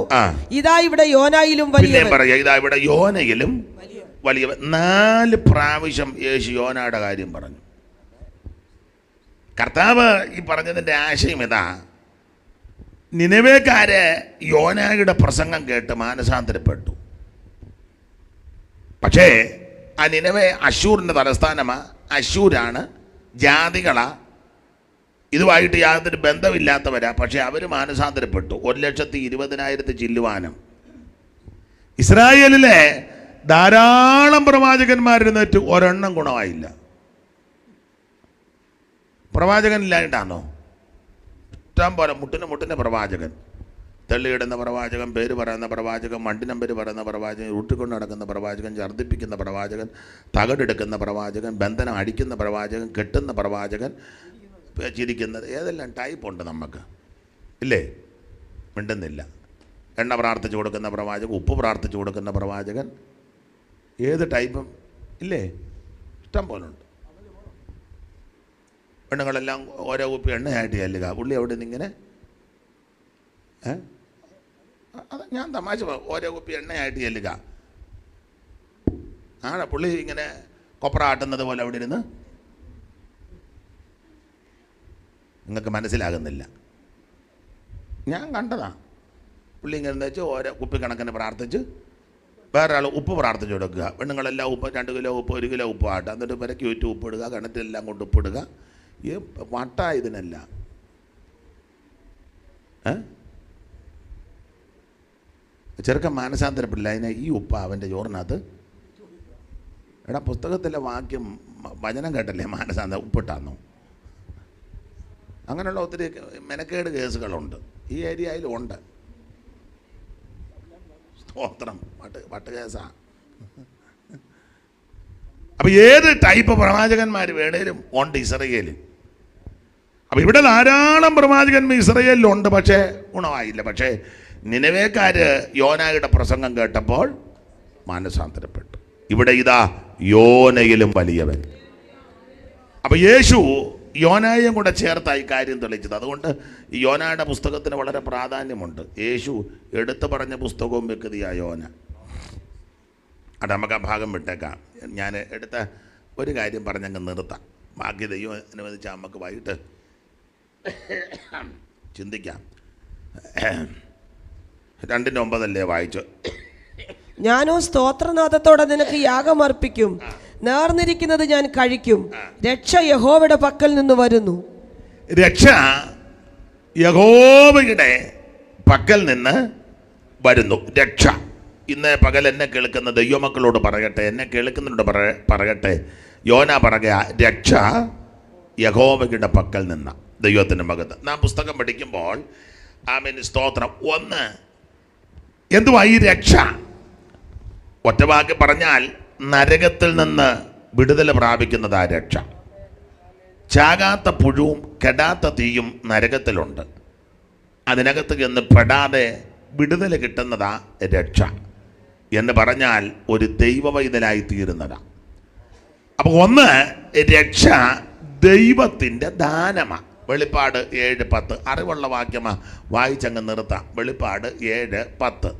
ഇതാ ഇവിടെ യോനായിലും വലിയ പറയാ. ഇതാ ഇവിടെ യോനയിലും വലിയ. 4 പ്രാവശ്യം യേശു യോനയുടെ കാര്യം പറഞ്ഞു. കർത്താവ് ഈ പറഞ്ഞതിൻ്റെ ആശയം ഇതാ, നിനവേക്കാര് യോനായുടെ പ്രസംഗം കേട്ട് മാനസാന്തരപ്പെട്ടു. പക്ഷേ ആ നിനവേ അശൂറിൻ്റെ തലസ്ഥാനമാണ്. അശൂരാണ്, ജാതികളാ, ഇതുമായിട്ട് യാതൊരു ബന്ധമില്ലാത്തവരാ. പക്ഷേ അവർ മാനസാന്തരപ്പെട്ടു. 1,20,000 ചില്ലുവാനും ഇസ്രായേലിലെ ധാരാളം പ്രവാചകന്മാരിരുന്നിട്ട് ഒരെണ്ണം ഗുണമായില്ല. പ്രവാചകൻ ഇല്ലായിട്ടാണോ? ഇഷ്ടം പോലെ മുട്ടിന് പ്രവാചകൻ, തെള്ളിയിടുന്ന പ്രവാചകൻ, പേര് പറയുന്ന പ്രവാചകൻ, വണ്ടി നമ്പർ പറയുന്ന പ്രവാചകൻ, ഊട്ടിക്കൊണ്ട് നടക്കുന്ന പ്രവാചകൻ, ഛർദ്ദിപ്പിക്കുന്ന പ്രവാചകൻ, തകടെടുക്കുന്ന പ്രവാചകൻ, ബന്ധനം അടിക്കുന്ന പ്രവാചകൻ, കെട്ടുന്ന പ്രവാചകൻ, ചിരിക്കുന്നത്, ഏതെല്ലാം ടൈപ്പ് ഉണ്ട് നമുക്ക് ഇല്ലേ? മിണ്ടുന്നില്ല. എണ്ണ പ്രാർത്ഥിച്ചു കൊടുക്കുന്ന പ്രവാചകൻ, ഉപ്പ് പ്രാർത്ഥിച്ചു കൊടുക്കുന്ന പ്രവാചകൻ, ഏത് ടൈപ്പും ഇല്ലേ? ഇഷ്ടം പോലുണ്ട്. പെണ്ണുങ്ങളെല്ലാം ഓരോ കുപ്പി എണ്ണയായിട്ട് ചെല്ലുക. പുള്ളി അവിടെ നിന്നിങ്ങനെ അത് ഞാൻ തമാശ, ഓരോ കുപ്പി എണ്ണയായിട്ട് ചെല്ലുക. പുള്ളി ഇങ്ങനെ കൊപ്ര ആട്ടുന്നത് പോലെ അവിടെ ഇരുന്ന്. നിങ്ങൾക്ക് മനസ്സിലാകുന്നില്ല. ഞാൻ കണ്ടതാ. പുള്ളി ഇങ്ങനെ വെച്ച് ഓരോ കുപ്പി കണക്കിന് പ്രാർത്ഥിച്ച് വേറെ ആൾ ഉപ്പ് പ്രാർത്ഥിച്ചു കൊടുക്കുക. പെണ്ണുങ്ങളെല്ലാം ഉപ്പ് 2 കിലോ ഉപ്പ് 1 കിലോ ഉപ്പ് ആട്ടുക. എന്നിട്ട് പെരക്കി ചുറ്റി ഉപ്പിടുക, കിണറ്റിലെല്ലാം കൊണ്ട് ഉപ്പിടുക. ഈ വട്ട ഇതിനല്ല. ചെറുക്കൻ മാനസാന്തരപ്പെടില്ല. അതിനെ ഈ ഉപ്പ അവൻ്റെ ചോറിനകത്ത്. എടാ, പുസ്തകത്തിലെ വാക്യം വചനം കേട്ടല്ലേ മാനസാന്തരം ഉപ്പിട്ടാന്നോ? അങ്ങനെയുള്ള ഒത്തിരി മെനക്കേട് കേസുകളുണ്ട് ഈ ഏരിയയിലും ഉണ്ട്. സ്തോത്രം. വട്ട് കേസാ. അപ്പം ഏത് ടൈപ്പ് പ്രവാചകന്മാർ വേണേലും ഉണ്ട് ഇസ്രായേലിൽ. അപ്പം ഇവിടെ ധാരാളം പ്രവാചകന്മാർ ഇസ്രായേലിലുണ്ട്, പക്ഷേ ഗുണമായില്ല. പക്ഷേ നിനവേക്കാര് യോനായുടെ പ്രസംഗം കേട്ടപ്പോൾ മാനസാന്തരപ്പെട്ടു. ഇവിടെ ഇതാ യോനയിലും വലിയവൻ. അപ്പം യേശു യോനായും കൂടെ ചേർത്തായി കാര്യം തെളിയിച്ചത്. അതുകൊണ്ട് ഈ യോനയുടെ പുസ്തകത്തിന് വളരെ പ്രാധാന്യമുണ്ട്. യേശു എടുത്തു പറഞ്ഞ പുസ്തകവും വ്യക്തിയാ യോന. അത് നമുക്ക് ആ ഭാഗം വിട്ടേക്കാം. ഞാൻ എടുത്ത ഒരു കാര്യം പറഞ്ഞങ്ങ് നിർത്താം. ബാക്കി ദൈവം അനുവദിച്ചാൽ നമുക്ക് വൈകിട്ട് ചിന്തിക്കാം. 2:9 വായിച്ചു. ഞാനോ സ്തോത്രനാദത്തോടെ നിനക്ക് യാഗമർപ്പിക്കും, നേർന്നിരിക്കുന്നത് ഞാൻ കഴിക്കും. രക്ഷ യഹോവയുടെ പക്കൽ നിന്ന് വരുന്നു. രക്ഷ യഹോവയുടെ പക്കൽ നിന്ന് വരുന്നു. രക്ഷ ഇന്ന് പകൽ എന്നെ കേൾക്കുന്ന ദൈവമക്കളോട് പറയട്ടെ, എന്നെ കേൾക്കുന്നവരോട് പറയട്ടെ, യോന പറയുക, രക്ഷ യഹോവയുടെ പക്കൽ നിന്ന്. ദൈവത്തിൻ്റെ മകത്ത് നാം പുസ്തകം പഠിക്കുമ്പോൾ ആമേൻ സ്തോത്രം. ഒന്ന്, എന്തുവാ ഈ രക്ഷ? ഒറ്റവാക്കി പറഞ്ഞാൽ നരകത്തിൽ നിന്ന് വിടുതൽ പ്രാപിക്കുന്നതാ രക്ഷ. ചാകാത്ത പുഴുവും കെടാത്ത തീയും നരകത്തിലുണ്ട്. അതിനകത്ത് ചെന്ന് പെടാതെ വിടുതൽ കിട്ടുന്നതാ രക്ഷ എന്ന് പറഞ്ഞാൽ ഒരു ദൈവവൈതലായി തീരുന്നതാ. അപ്പോൾ ഒന്ന്, രക്ഷ ദൈവത്തിൻ്റെ ദാനമാണ്. വെളിപ്പാട് 7:10 അറിവുള്ള വാക്യമാ, വായിച്ചങ്ങ് നിർത്താം. വെളിപ്പാട് 7:10.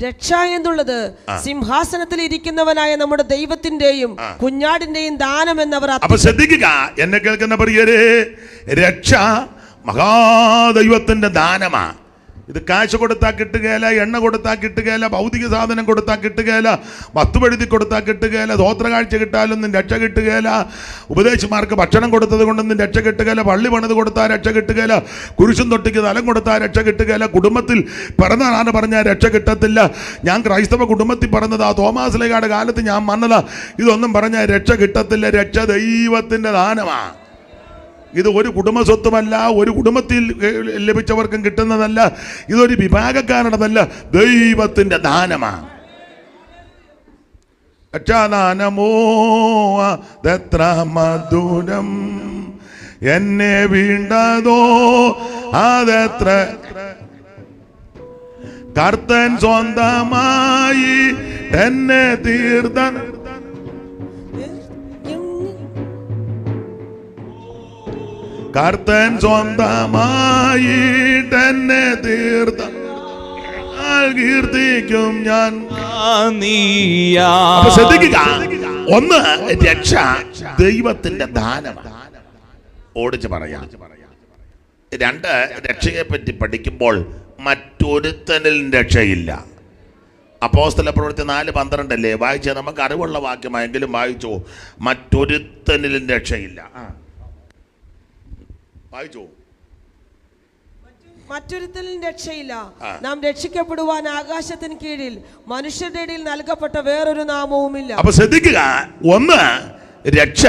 രക്ഷ എന്നുള്ളത് സിംഹാസനത്തിൽ ഇരിക്കുന്നവനായ നമ്മുടെ ദൈവത്തിന്റെയും കുഞ്ഞാടിന്റെയും ദാനം എന്നവർ. അപ്പൊ ശ്രദ്ധിക്കുക, എന്നെ കേൾക്കുന്ന പ്രിയരേ, രക്ഷ മഹാദൈവത്തിന്റെ ദാനമാ. ഇത് കാശ് കൊടുത്താൽ കിട്ടുകയില്ല, എണ്ണ കൊടുത്താൽ കിട്ടുകയില്ല, ഭൗതിക സാധനം കൊടുത്താൽ കിട്ടുകയില്ല, വസ്തുവെഴുതി കൊടുത്താൽ കിട്ടുകയില്ല, സ്വോത്രകാഴ്ച കിട്ടാലൊന്നും രക്ഷ കിട്ടുകയില്ല, ഉപദേശിമാർക്ക് ഭക്ഷണം കൊടുത്തത് കൊണ്ടൊന്നും രക്ഷ കിട്ടുകയില്ല, പള്ളി പണിത് കൊടുത്താൽ രക്ഷ കിട്ടുകയില്ല, കുരിശും തൊട്ടിക്ക് തലം കൊടുത്താൽ രക്ഷ കിട്ടുകയില്ല, കുടുംബത്തിൽ പിറന്നതാണ് പറഞ്ഞാൽ രക്ഷ കിട്ടത്തില്ല. ഞാൻ ക്രൈസ്തവ കുടുംബത്തിൽ പറഞ്ഞതാ, തോമാസ് ലീഗയുടെ കാലത്ത് ഞാൻ വന്നതാ, ഇതൊന്നും പറഞ്ഞാൽ രക്ഷ കിട്ടത്തില്ല. രക്ഷ ദൈവത്തിൻ്റെ ദാനമാണ്. ഇത് ഒരു കുടുംബ സ്വത്തുമല്ല, ഒരു കുടുംബത്തിൽ ലഭിച്ചവർക്കും കിട്ടുന്നതല്ല, ഇതൊരു വിഭാഗക്കാരുടേതല്ല, ദൈവത്തിൻ്റെ ദാനമാണ്. രക്ഷാദാനമോ അതെത്ര മധുരം, എന്നെ വീണ്ടതോ അതെത്ര, കർത്തൻ സ്വന്തമായി എന്നെ തീർത്ത, കർത്തൻ സ്വന്തമായിട്ടെന്നെ തീർത്ത കീർത്തിക്കും ഞാൻ. ശ്രദ്ധിക്കുക, ഒന്ന്, രക്ഷ ദൈവത്തിന്റെ ദാനമാണ്. ഓടിച്ച് പറയാം. 2, രക്ഷയെ പറ്റി പഠിക്കുമ്പോൾ മറ്റൊരുത്തനിൽ രക്ഷയില്ല. അപ്പോസ്തല പ്രവൃത്തി 4:12 വായിച്ചാൽ നമുക്ക് അറിവുള്ള വാക്യമായെങ്കിലും വായിച്ചോ. മറ്റൊരുത്തനിലും രക്ഷയില്ല. വായിച്ചോ. മറ്റൊരുത്തനും രക്ഷയില്ല. നാം രക്ഷിക്കപ്പെടുവാൻ ആകാശത്തിന് കീഴിൽ മനുഷ്യരുടെ ഇടയിൽ നൽകപ്പെട്ട വേറൊരു നാമവുമില്ല. അപ്പൊ ശ്രദ്ധിക്കുക, ഒന്ന്, രക്ഷ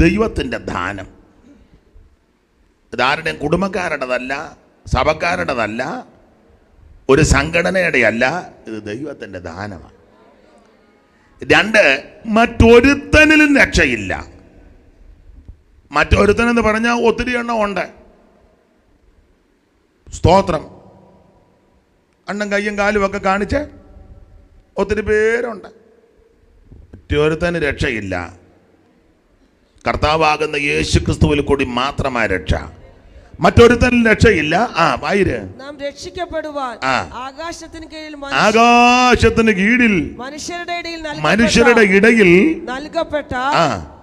ദൈവത്തിന്റെ ദാനം. ഇതാരുടെയും കുടുംബക്കാരുടേതല്ല, സഭക്കാരുടേതല്ല, ഒരു സംഘടനയുടെ അല്ല, ഇത് ദൈവത്തിന്റെ ദാനമാണ്. രണ്ട്, മറ്റൊരുത്തനിലും രക്ഷയില്ല. മറ്റൊരുത്തനെന്ന് പറഞ്ഞാൽ ഒത്തിരി എണ്ണം ഉണ്ട്. സ്തോത്രം. അണ്ണൻ കയ്യും കാലും ഒക്കെ കാണിച്ച് ഒത്തിരി പേരുണ്ട്. മറ്റൊരുത്തന് രക്ഷയില്ല. കർത്താവാകുന്ന യേശു ക്രിസ്തുവിൽ കൂടി മാത്രമായ രക്ഷ. മറ്റൊരുത്തനും രക്ഷയില്ല. നാം രക്ഷിക്കപ്പെടുവാൻ ആകാശത്തിന് കീഴിൽ മനുഷ്യരുടെ ഇടയിൽ നൽകപ്പെട്ട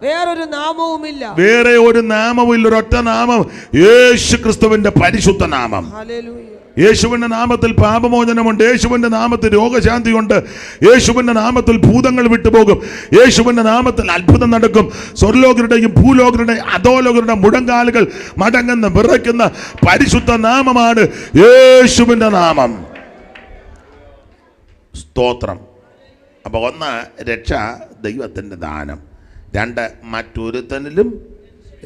വേറൊരു നാമവുമില്ല. വേറെ ഒരു നാമവും, ഒരൊറ്റ നാമം, യേശു ക്രിസ്തുവിന്റെ പരിശുദ്ധ നാമം. ഹല്ലേലൂയ. യേശുവിന്റെ നാമത്തിൽ പാപമോചനമുണ്ട്. യേശുവിന്റെ നാമത്തിൽ രോഗശാന്തിയുണ്ട്. യേശുവിന്റെ നാമത്തിൽ ഭൂതങ്ങൾ വിട്ടുപോകും. യേശുവിന്റെ നാമത്തിൽ അത്ഭുതം നടക്കും. സ്വർലോകരുടെയും ഭൂലോകരുടെയും അധോലോകരുടെ മുഴങ്കാലുകൾ മടങ്ങുന്ന വിറയ്ക്കുന്ന പരിശുദ്ധ നാമമാണ് യേശുവിന്റെ നാമം. സ്തോത്രം. അപ്പൊ ഒന്ന്, രക്ഷ ദൈവത്തിന്റെ ദാനം. രണ്ട്, മറ്റൊരുത്തനിലും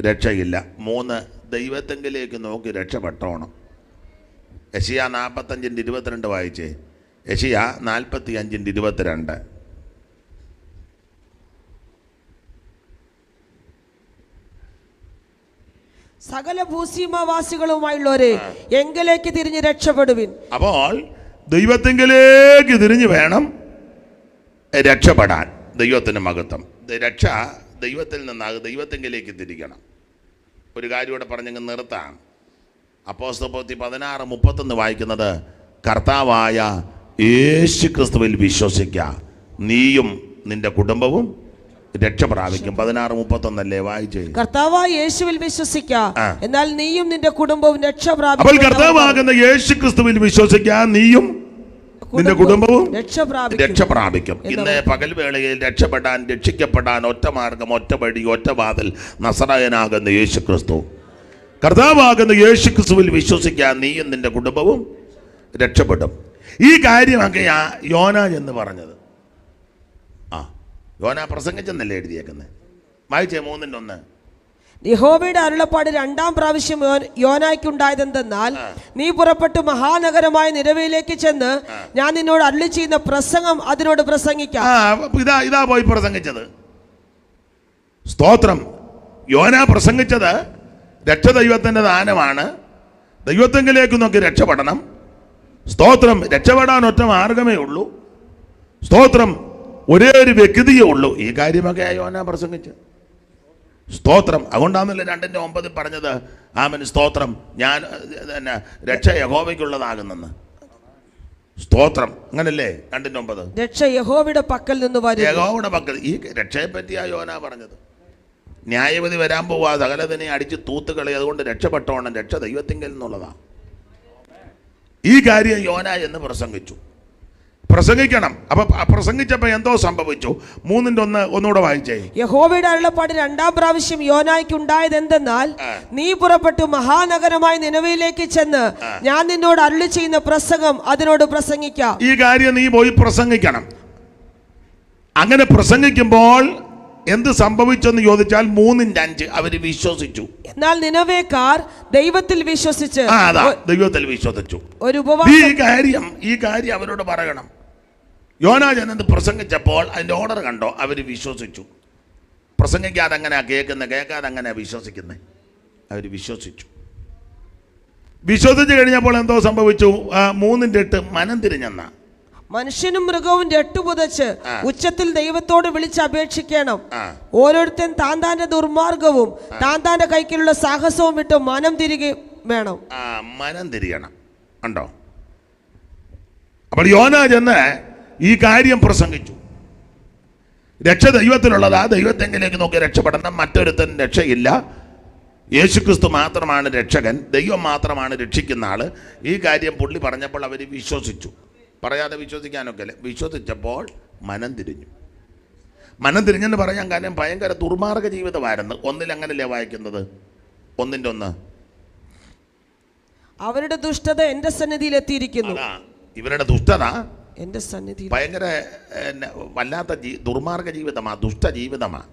രക്ഷയില്ല. മൂന്ന്, ദൈവത്തെങ്കിലേക്ക് നോക്കി രക്ഷപ്പെട്ടോണം. യെശയ്യാ 45:22 വായിച്ചേ. യെശയ്യാ 45:22. സകല ഭൂസീമാവാസികളുമായുള്ളവരെ എങ്കിലേക്ക് തിരിഞ്ഞ് രക്ഷപ്പെടുവിൻ. അപ്പോൾ ദൈവത്തെങ്കിലേക്ക് തിരിഞ്ഞു വേണം രക്ഷപ്പെടാൻ. ദൈവത്തിന് മഹത്വം. രക്ഷ ദൈവത്തിൽ നിന്നാകും. ദൈവത്തെങ്കിലേക്ക് തിരിക്കണം. ഒരു കാര്യം ഇവിടെ പറഞ്ഞങ്ങ് നിർത്താം. അപ്പോസ്തലപ്രവൃത്തി 16:31 വായിക്കുന്നത്, കർത്താവായ യേശു ക്രിസ്തുവിൽ വിശ്വസിക്കുക, നീയും നിന്റെ കുടുംബവും രക്ഷ പ്രാപിക്കും. 16:31 വായിച്ചേ. കർത്താവായ യേശുവിൽ വിശ്വസിക്കുക, എന്നാൽ നീയും നിന്റെ കുടുംബവും രക്ഷ പ്രാപിക്കും. അപ്പോൾ കർത്താവാകുന്ന യേശു ക്രിസ്തുവിൽ വിശ്വസിക്കുക, നീയും നിന്റെ കുടുംബവും രക്ഷ പ്രാപിക്കും. ഇന്ന് പകൽ വേളയിൽ രക്ഷപ്പെടാൻ, രക്ഷിക്കപ്പെടാൻ ഒറ്റ മാർഗം, ഒറ്റ വഴി, ഒറ്റ വാതിൽ, നസറായനാകുന്ന യേശു ക്രിസ്തു. കർത്താവാകുന്ന യേശു ക്രിസ്തുവിൽ വിശ്വസിക്കാൻ നീയും നിന്റെ കുടുംബവും രക്ഷപ്പെടും. ഈ കാര്യമൊക്കെയാ യോന എന്ന് പറഞ്ഞത്. യോന പ്രസംഗിച്ചെന്നല്ലേ എഴുതിയേക്കുന്നത്. വായിച്ചേ 3:1. യഹോവയുടെ അരുളപ്പാട് 2-ാം പ്രാവശ്യം യോനായ്ക്കുണ്ടായതെന്തെന്നാൽ, നീ പുറപ്പെട്ടു മഹാനഗരമായ നിനവയിലേക്ക് ചെന്ന് ഞാൻ നിന്നോട് അരുളി ചെയ്യുന്ന പ്രസംഗം അതിനോട് പ്രസംഗിക്കാം. ഇതാ പോയി പ്രസംഗിച്ചത്. സ്തോത്രം. യോന പ്രസംഗിച്ചത് രക്ഷ ദൈവത്തിന്റെ ദാനമാണ്. ദൈവത്തെങ്കിലേക്ക് നോക്കി രക്ഷപ്പെടണം. സ്തോത്രം. രക്ഷപ്പെടാൻ ഒറ്റ മാർഗമേ ഉള്ളൂ. സ്തോത്രം. ഒരേ ഒരു വ്യക്തിയേ ഉള്ളൂ. ഈ കാര്യമൊക്കെ യോന പ്രസംഗിച്ച്. സ്തോത്രം. അതുകൊണ്ടാണല്ലോ 2:9 പറഞ്ഞത്, ആമേൻ, സ്തോത്രം, ഞാൻ രക്ഷ യഹോവയ്ക്കുള്ളതാകുന്നെന്ന്. സ്തോത്രം. അങ്ങനല്ലേ 2:9. രക്ഷ യഹോവയുടെ പക്കൽ നിന്ന് വരും. യഹോവയുടെ പക്കൽ. ഈ രക്ഷയെ പറ്റിയാ യോന പറഞ്ഞത്. ന്യായവിധി വരാൻ പോവാ, സകലതിനെ അടിച്ച് തൂത്തുകളി, അതുകൊണ്ട് രക്ഷപ്പെട്ടോണം. രക്ഷ ദൈവത്തിങ്കൽ നിന്നുള്ളതാണ്. ഈ കാര്യം യോന എന്ന് പ്രസംഗിച്ചു. പ്രസംഗിക്കണം. അപ്പൊ പ്രസംഗിച്ചപ്പോ എന്തോ സംഭവിച്ചു. 3:1 ഒന്നുകൂടെ വായിച്ചേ. യഹോവയുടെ അരുളപ്പാട് 2-ാം പ്രാവശ്യം യോനായ്ക്ക് ഉണ്ടായത് എന്തെന്നാൽ, നീ പുറപ്പെട്ടു മഹാനഗരമായ നിനവയിലേക്ക് ചെന്ന് ഞാൻ നിന്നോട് അരുളി ചെയ്യുന്ന പ്രസംഗം അതിനോട് പ്രസംഗിക്കാം. ഈ കാര്യം നീ പോയി പ്രസംഗിക്കണം. അങ്ങനെ പ്രസംഗിക്കുമ്പോൾ എന്ത് സംഭവിച്ചെന്ന് ചോദിച്ചാൽ 3:5 അവര് വിശ്വസിച്ചു. എന്നാൽ നിനവേക്കാർ ദൈവത്തിൽ വിശ്വസിച്ച് ദൈവത്തിൽ വിശ്വസിച്ചു. ഒരു ഈ കാര്യം അവരോട് പറയണം. യോന ചെന്ന് പ്രസംഗിച്ചപ്പോൾ അതിന്റെ ഓർഡർ കണ്ടോ, അവര് വിശ്വസിച്ചു. പ്രസംഗിക്കാതെ അങ്ങനെ കേൾക്കാതെ അങ്ങനെ വിശ്വസിക്കുന്നേ. അവര് വിശ്വസിച്ചു. വിശ്വസിച്ച് കഴിഞ്ഞപ്പോൾ എന്തോ സംഭവിച്ചു. 3:8 മനം തിരിഞ്ഞെന്ന മനുഷ്യനും മൃഗവും രട്ടുപുതച്ച് ഉച്ചത്തിൽ ദൈവത്തോട് വിളിച്ച് അപേക്ഷിക്കണം. ഓരോരുത്തൻ താന്താന്റെ ദുർമാർഗവും താന്താന്റെ കൈക്കിലുള്ള സാഹസവും വിട്ട് മനം തിരികെ വേണം. മനം തിരിയണം. ഉണ്ടോ? അപ്പോൾ യോന ചെന്ന് ഈ കാര്യം പ്രസംഗിച്ചു. രക്ഷ ദൈവത്തിലുള്ളതാ. ദൈവത്തെങ്കിലേക്ക് നോക്കി രക്ഷപ്പെടണം. മറ്റൊരുത്തൻ രക്ഷയില്ല. യേശുക്രിസ്തു മാത്രമാണ് രക്ഷകൻ. ദൈവം മാത്രമാണ് രക്ഷിക്കുന്ന ആള്. ഈ കാര്യം പുള്ളി പറഞ്ഞപ്പോൾ അവർ വിശ്വസിച്ചു. പറയാതെ വിശ്വസിക്കാനൊക്കെ അല്ലേ. വിശ്വസിച്ചപ്പോൾ മനം തിരിഞ്ഞു. മനം തിരിഞ്ഞെന്ന് പറയാൻ കാര്യം ഭയങ്കര ദുർമാർഗ ജീവിതമായിരുന്നു. 1 അങ്ങനല്ലേ വായിക്കുന്നത്. 1:1. അവരുടെ ദുഷ്ടത എന്റെ സന്നിധിയിൽ എത്തിയിരിക്കുന്നു. ഇവരുടെ ദുഷ്ടത എന്റെ സന്നിധിയിൽ ഭയങ്കര വല്ലാത്ത ദുർമാർഗ ജീവിതമാണ്, ദുഷ്ട ജീവിതമാണ്.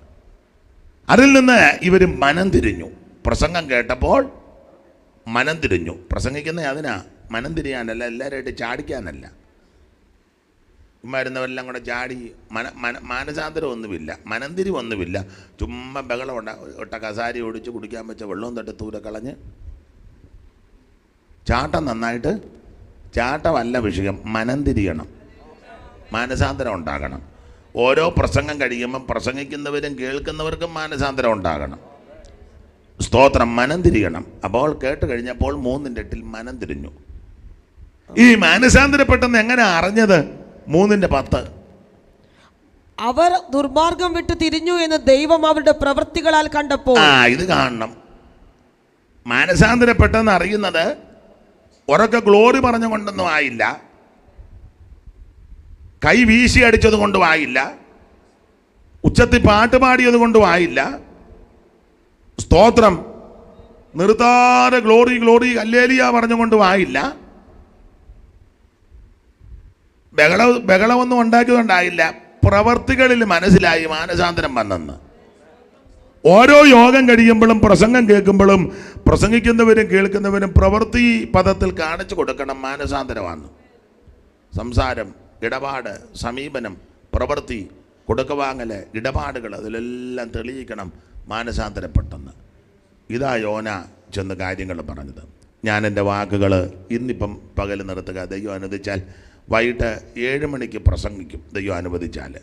അതിൽ നിന്ന് ഇവർ മനം തിരിഞ്ഞു. പ്രസംഗം കേട്ടപ്പോൾ മനം തിരിഞ്ഞു. പ്രസംഗിക്കുന്ന അതിനാ, മനം തിരിയാനല്ല, എല്ലാവരുമായിട്ട് ചാടിക്കാനല്ല. വരുന്നവരെല്ലാം കൂടെ ചാടി മാനസാന്തരമൊന്നുമില്ല, മനംതിരിവൊന്നുമില്ല. ചുമ്മാ ബഹളം ഒട്ട കസാരി ഒടിച്ച് കുടിക്കാൻ വെച്ച വെള്ളവും തട്ട് തൂര കളഞ്ഞ് ചാട്ടം നന്നായിട്ട്, ചാട്ടമല്ല വിഷയം, മനം തിരിയണം, മാനസാന്തരം ഉണ്ടാകണം. ഓരോ പ്രസംഗം കഴിയുമ്പം പ്രസംഗിക്കുന്നവരും കേൾക്കുന്നവർക്കും മാനസാന്തരം ഉണ്ടാകണം. സ്തോത്രം, മനം തിരിയണം. അപ്പോൾ കേട്ട് കഴിഞ്ഞപ്പോൾ 3:8 മനം തിരിഞ്ഞു. ഈ മാനസാന്തരപ്പെട്ടെന്ന് എങ്ങനെ അറിഞ്ഞത്? 3:10 അവർ ദുർമാർഗം വിട്ട് തിരിഞ്ഞു എന്ന് ദൈവം അവരുടെ പ്രവൃത്തികളാൽ കണ്ടപ്പോൾ. ഇത് കാണണം. മാനസാന്തരപ്പെട്ടെന്ന് അറിയുന്നത് ഉറക്കെ ഗ്ലോറി പറഞ്ഞുകൊണ്ടൊന്നും ആയില്ല, കൈ വീശി അടിച്ചത് കൊണ്ടും ആയില്ല, ഉച്ചത്തിൽ പാട്ട് പാടിയത് കൊണ്ടും ആയില്ല. സ്തോത്രം, നിർത്താതെ ഗ്ലോറി ഗ്ലോറി ഹല്ലേലൂയ പറഞ്ഞുകൊണ്ടും ആയില്ല. ബഹളമൊന്നും ഉണ്ടാക്കിയതുകൊണ്ടായില്ല. പ്രവർത്തികളിൽ മനസ്സിലായി മാനസാന്തരം വന്നെന്ന്. ഓരോ യോഗം കഴിയുമ്പോഴും പ്രസംഗം കേൾക്കുമ്പോഴും പ്രസംഗിക്കുന്നവരും കേൾക്കുന്നവരും പ്രവൃത്തി പദത്തിൽ കാണിച്ചു കൊടുക്കണം മാനസാന്തരമാണ്. സംസാരം, ഇടപാട്, സമീപനം, പ്രവൃത്തി, കൊടുക്കവാങ്ങൽ, ഇടപാടുകൾ, അതിലെല്ലാം തെളിയിക്കണം മാനസാന്തരപ്പെട്ടെന്ന്. ഇതാ യോന ചെന്ന് കാര്യങ്ങൾ പറഞ്ഞത്. ഞാൻ എൻ്റെ വാക്കുകൾ ഇന്നിപ്പം പകൽ നിർത്തുക. ദൈവം അനുവദിച്ചാൽ വൈകിട്ട് 7 മണിക്ക് പ്രസംഗിക്കും, ദൈവം അനുവദിച്ചാൽ.